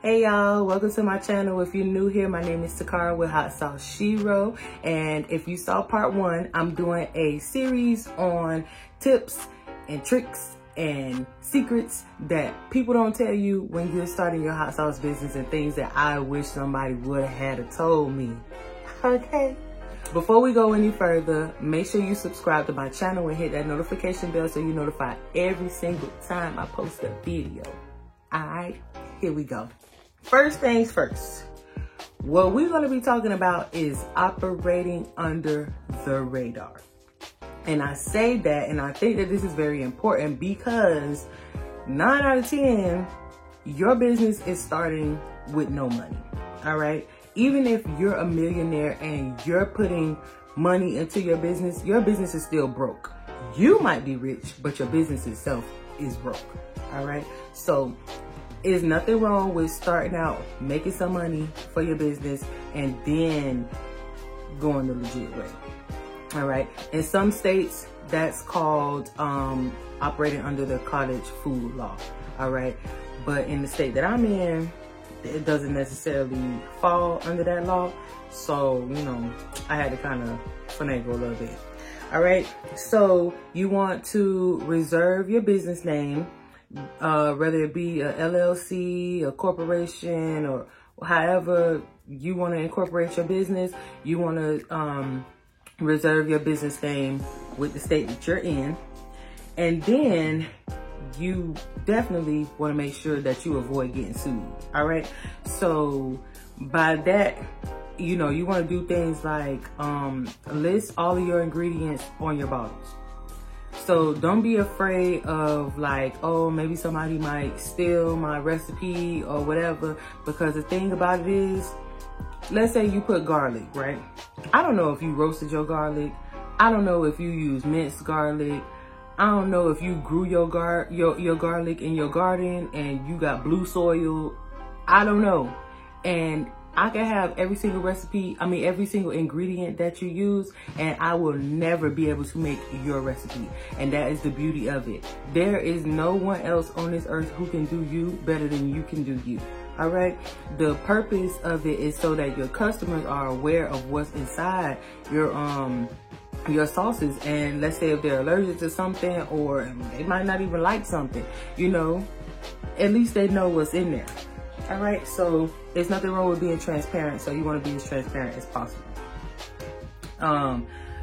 Hey y'all, welcome to my channel. If you're new here, my name is Takara with Hot Sauce Shiro, and if you saw part 1, I'm doing a series on tips and tricks and secrets that people don't tell you when you're starting your hot sauce business, and things that I wish somebody would have told me. Okay? Before we go any further, make sure you subscribe to my channel and hit that notification bell so you're notified every single time I post a video. Alright, here we go. First things first, what we're going to be talking about is operating under the radar. And I say that, and I think that this is very important, because 9 out of 10, your business is starting with no money. All right. Even if you're a millionaire and you're putting money into your business is still broke. You might be rich, but your business itself is broke. All right. So there's nothing wrong with starting out, making some money for your business, and then going the legit way. All right. In some states, that's called operating under the cottage food law. All right. But in the state that I'm in, it doesn't necessarily fall under that law. So, you know, I had to kind of finagle a little bit. All right. So you want to reserve your business name, whether it be a LLC, a corporation, or however you want to incorporate your business. You want to reserve your business name with the state that you're in. And then you definitely want to make sure that you avoid getting sued. All right. So by that, you know, you want to do things like list all of your ingredients on your bottles. So don't be afraid of like, oh, maybe somebody might steal my recipe or whatever, because the thing about it is, let's say you put garlic, right? I don't know if you roasted your garlic. I don't know if you use minced garlic. I don't know if you grew your garlic in your garden and you got blue soil. I don't know. And I can have every single recipe, every single ingredient that you use, and I will never be able to make your recipe. And that is the beauty of it. There is no one else on this earth who can do you better than you can do you. All right. The purpose of it is so that your customers are aware of what's inside your sauces. And let's say if they're allergic to something, or they might not even like something, you know, at least they know what's in there. All right. So there's nothing wrong with being transparent. So you want to be as transparent as possible.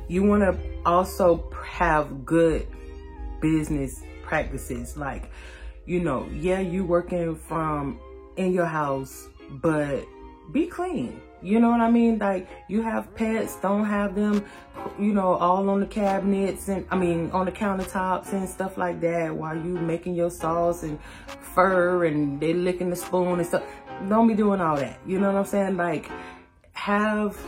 You want to also have good business practices. Like, you know, yeah, you working from in your house, but be clean. You know what I mean? Like, you have pets, don't have them, you know, all on the cabinets and on the countertops and stuff like that while you making your sauce, and fur, and they licking the spoon and stuff. Don't be doing all that. You know what I'm saying? Like, have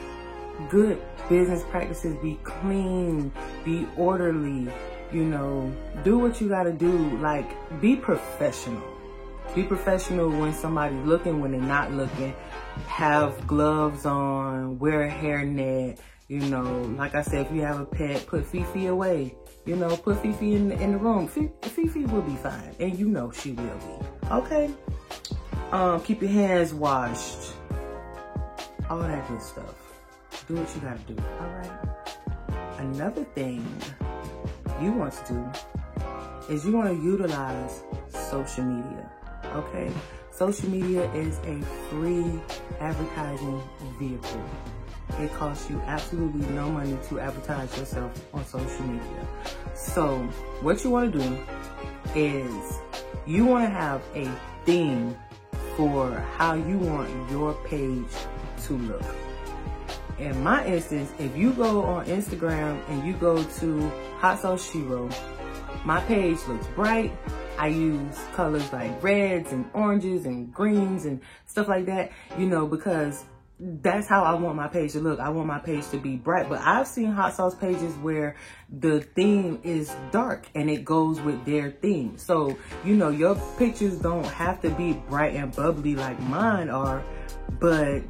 good business practices. Be clean, be orderly, you know, do what you gotta do. Like, be professional. Be professional when somebody's looking, when they're not looking. Have gloves on, wear a hairnet, you know. Like I said, if you have a pet, put Fifi away. You know, put Fifi in the room. Fifi will be fine, and you know she will be. Okay? Keep your hands washed. All that good stuff. Do what you gotta do, all right? Another thing you want to do is you want to utilize social media. Okay, social media is a free advertising vehicle. It costs you absolutely no money to advertise yourself on social media. So what you want to do is you want to have a theme for how you want your page to look. In my instance, if you go on Instagram and you go to Hot Sauce Shiro, my page looks bright. I use colors like reds and oranges and greens and stuff like that, you know, because that's how I want my page to look. I want my page to be bright. But I've seen hot sauce pages where the theme is dark and it goes with their theme. So, you know, your pictures don't have to be bright and bubbly like mine are, but,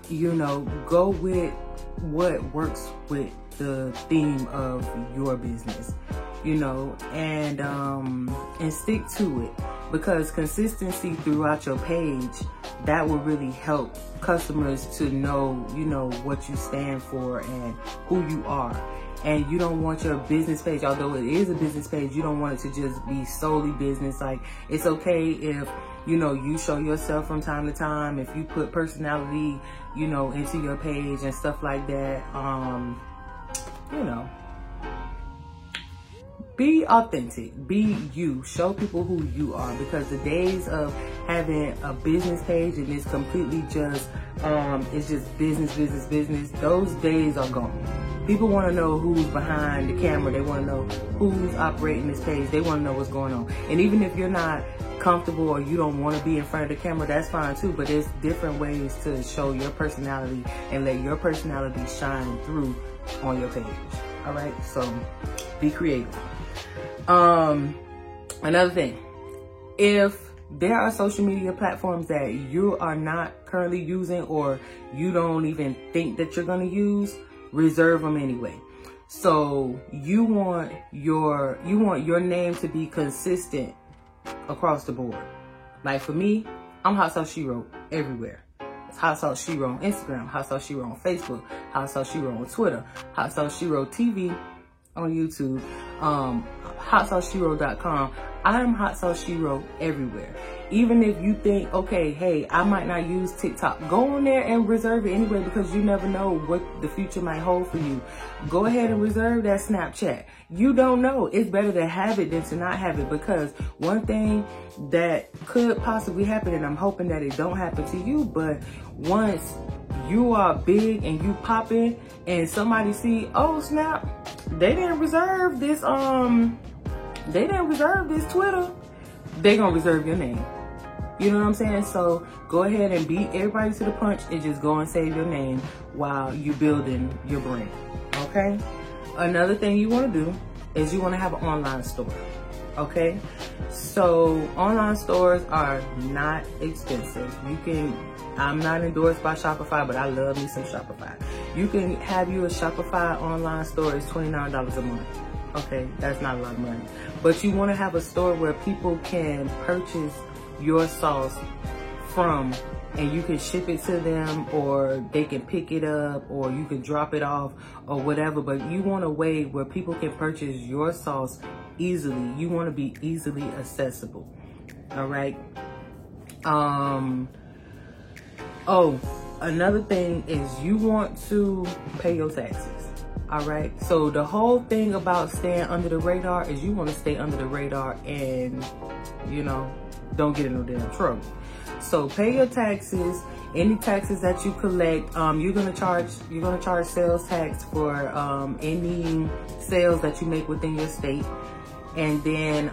you know, go with what works with the theme of your business, you know, and stick to it. because consistency throughout your page, that will really help customers to know, you know, what you stand for and who you are. And you don't want your business page, although it is a business page, you don't want it to just be solely business. Like, it's okay if, you know, you show yourself from time to time, if you put personality, you know, into your page and stuff like that. You know, be authentic, be you, show people who you are, because the days of having a business page and it's completely just, it's just business, those days are gone. People want to know who's behind the camera. They want to know who's operating this page. They want to know what's going on. And even if you're not comfortable or you don't want to be in front of the camera, that's fine too. But there's different ways to show your personality and let your personality shine through on your page. All right, so be creative. Another thing, if there are social media platforms that you are not currently using or you don't even think that you're going to use, reserve them anyway. So you want your name to be consistent across the board. Like for me, I'm Hot Sauce Shiro everywhere. It's Hot Sauce Shiro on Instagram, Hot Sauce Shiro on Facebook, Hot Sauce Shiro on Twitter, Hot Sauce Shiro TV on YouTube, HotSauceShiro.com. I am Hot Sauce Shiro everywhere. Even if you think, okay, hey, I might not use TikTok, go on there and reserve it anyway, because you never know what the future might hold for you. Go ahead and reserve that Snapchat. You don't know. It's better to have it than to not have it, because one thing that could possibly happen, and I'm hoping that it don't happen to you, but once you are big and you popping and somebody see, oh snap, they didn't reserve this Twitter, they gonna reserve your name. You know what I'm saying? So go ahead and beat everybody to the punch and just go and save your name while you building your brand, okay? Another thing you wanna do is you wanna have an online store, okay? So online stores are not expensive. I'm not endorsed by Shopify, but I love me some Shopify. You can have you a Shopify online store. It's $29 a month. Okay, that's not a lot of money. But you want to have a store where people can purchase your sauce from, and you can ship it to them, or they can pick it up, or you can drop it off, or whatever. But you want a way where people can purchase your sauce easily. You want to be easily accessible. All right. Oh, another thing is you want to pay your taxes. All right. So the whole thing about staying under the radar is you want to stay under the radar and, you know, don't get in no damn trouble. So pay your taxes. Any taxes that you collect, you're gonna charge sales tax for any sales that you make within your state. And then,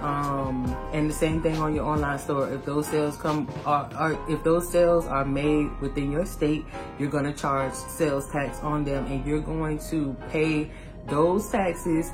and the same thing on your online store. If those sales if those sales are made within your state, you're gonna charge sales tax on them, and you're going to pay those taxes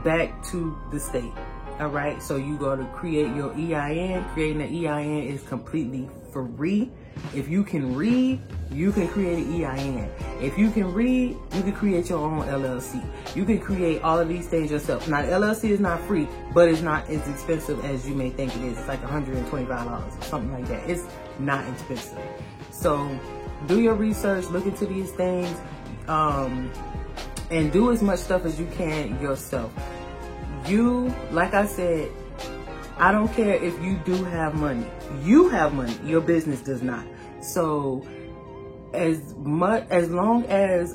back to the state. All right. So you go to create your EIN. Creating an EIN is completely free. If you can read, you can create an EIN. If you can read, you can create your own LLC. You can create all of these things yourself. Now, the LLC is not free, but it's not as expensive as you may think it is. It's like $125 or something like that. It's not expensive. So do your research, look into these things, and do as much stuff as you can yourself. You, like I said, I don't care if you do have money. You have money. Your business does not. So as long as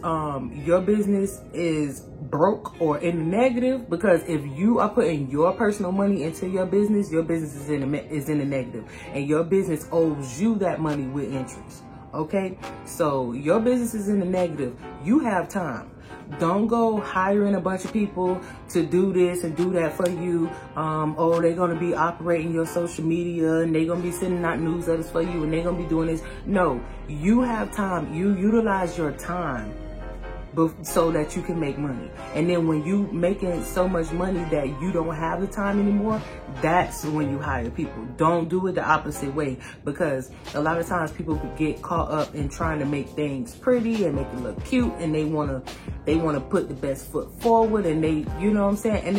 your business is broke or in the negative, because if you are putting your personal money into your business is in the negative, and your business owes you that money with interest. Okay, so your business is in the negative. You have time. Don't go hiring a bunch of people to do this and do that for you. Oh, they're going to be operating your social media, and they're going to be sending out newsletters for you, and they're going to be doing this. No, you have time. You utilize your time so that you can make money. And then when you making so much money that you don't have the time anymore, that's when you hire people. Don't do it the opposite way, because a lot of times people could get caught up in trying to make things pretty and make it look cute, and they want to put the best foot forward, and they, you know what I'm saying? And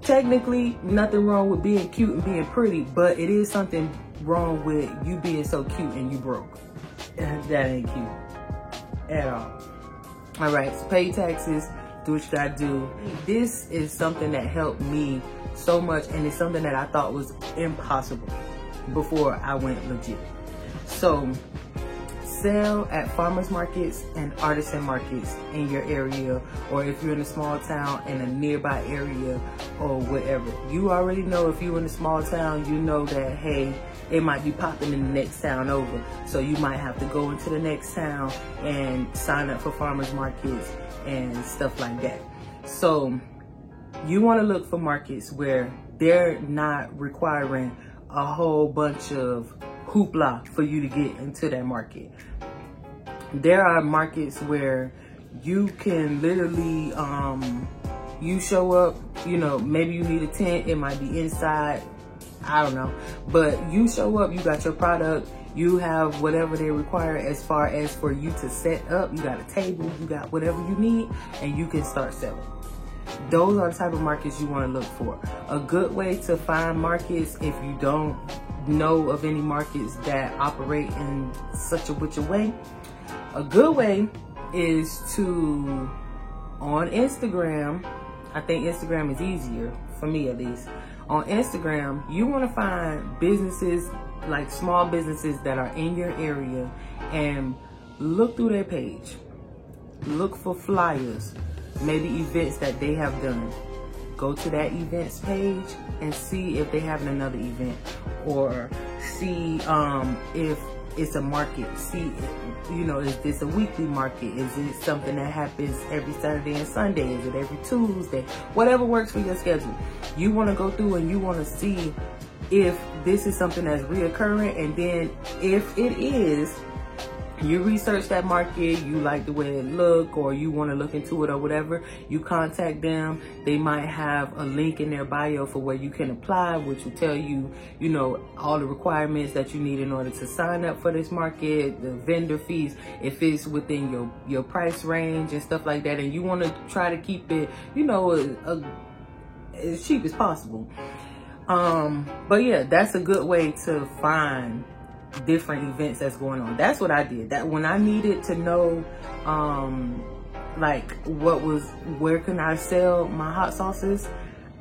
technically nothing wrong with being cute and being pretty, but it is something wrong with you being so cute and you broke. That ain't cute at all. All right, so pay your taxes, do what you gotta do. This is something that helped me so much, and it's something that I thought was impossible before I went legit. So sell at farmers markets and artisan markets in your area, or if you're in a small town in a nearby area or whatever. You already know, if you're in a small town, you know that, hey, it might be popping in the next town over. So you might have to go into the next town and sign up for farmers markets and stuff like that. So you want to look for markets where they're not requiring a whole bunch of hoopla for you to get into that market. There are markets where you can literally, you show up, you know, maybe you need a tent, it might be inside, I don't know, but you show up, you got your product, you have whatever they require as far as for you to set up, you got a table, you got whatever you need, and you can start selling. Those are the type of markets you want to look for. A good way to find markets, if you don't know of any markets that operate in such a way, a good way is to, on Instagram, I think Instagram is easier, for me at least. On Instagram, you want to find businesses, like small businesses that are in your area, and look through their page. Look for flyers, maybe events that they have done. Go to that events page and see if they have another event, or see if it's a market. See, you know, is this a weekly market? Is it something that happens every Saturday and Sunday? Is it every Tuesday? Whatever works for your schedule. You want to go through and you want to see if this is something that's reoccurring, and then if it is, you research that market, you like the way it look, or you want to look into it or whatever, you contact them. They might have a link in their bio for where you can apply, which will tell you, you know, all the requirements that you need in order to sign up for this market, the vendor fees, if it's within your price range and stuff like that. And you want to try to keep it, you know, as cheap as possible. But yeah, that's a good way to find different events that's going on. That's what I did. That when I needed to know like where can I sell my hot sauces,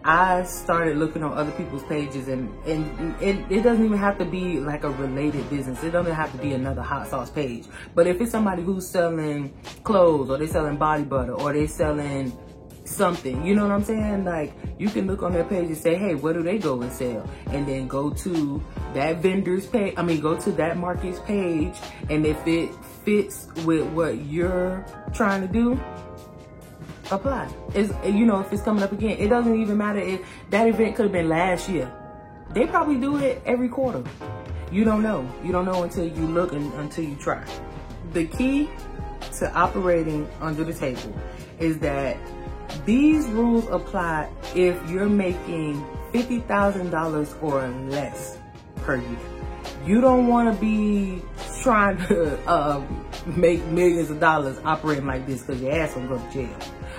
I started looking on other people's pages, and it doesn't even have to be like a related business. It doesn't have to be another hot sauce page. But if it's somebody who's selling clothes, or they selling body butter, or they selling something, you know what I'm saying? Like, you can look on their page and say, hey, where do they go and sell? And then go to that vendor's page, go to that market's page, and if it fits with what you're trying to do, apply. It's, you know, if it's coming up again, it doesn't even matter if that event could have been last year. They probably do it every quarter. You don't know. You don't know until you look and until you try. The key to operating under the table is that these rules apply if you're making $50,000 or less per year. You don't want to be trying to make millions of dollars operating like this, because your ass will go to jail.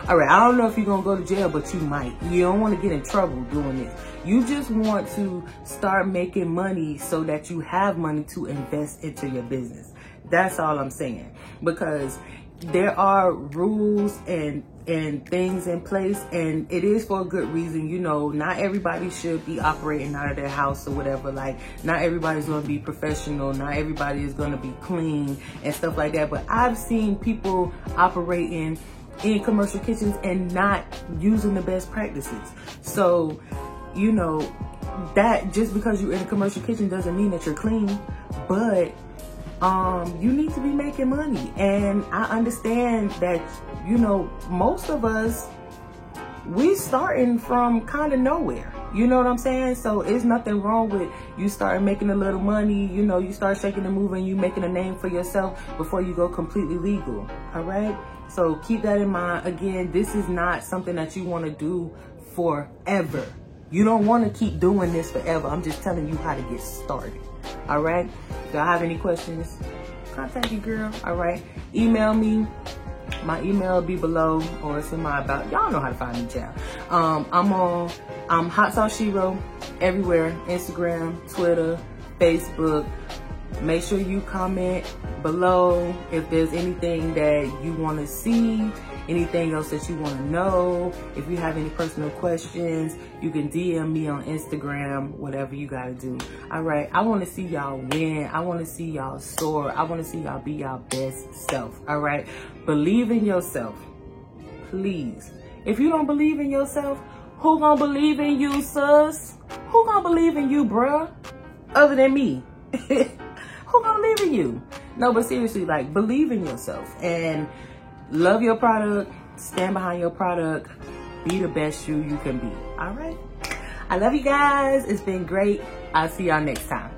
All right, I don't know if you're going to go to jail, but you might. You don't want to get in trouble doing this. You just want to start making money so that you have money to invest into your business. That's all I'm saying. Because there are rules and things in place, and it is for a good reason. You know, not everybody should be operating out of their house or whatever. Like, not everybody's going to be professional, not everybody is going to be clean and stuff like that. But I've seen people operating in commercial kitchens and not using the best practices. So, you know, that just because you're in a commercial kitchen doesn't mean that you're clean, but you need to be making money. And I understand that, you know, most of us, we starting from kind of nowhere. You know what I'm saying? So it's nothing wrong with you starting making a little money. You know, you start shaking and moving, you making a name for yourself before you go completely legal. All right? So keep that in mind. Again, this is not something that you want to do forever. You don't want to keep doing this forever. I'm just telling you how to get started. All right? If y'all have any questions, contact your girl. All right? Email me. My email will be below, or it's in my about. Y'all know how to find me, child. I'm on I'm Hot Sauce Shiro everywhere, Instagram, Twitter, Facebook. Make sure you comment below if there's anything that you want to see, anything else that you want to know. If you have any personal questions, you can DM me on Instagram, whatever you got to do. All right, I want to see y'all win. I want to see y'all soar. I want to see y'all be y'all best self. All right, believe in yourself, please. If you don't believe in yourself, who gonna believe in you, sus? Who gonna believe in you, bruh? Other than me. Who gonna believe in you? No, but seriously, like, believe in yourself and love your product, stand behind your product, be the best you can be. All right? I love you guys. It's been great. I'll see y'all next time.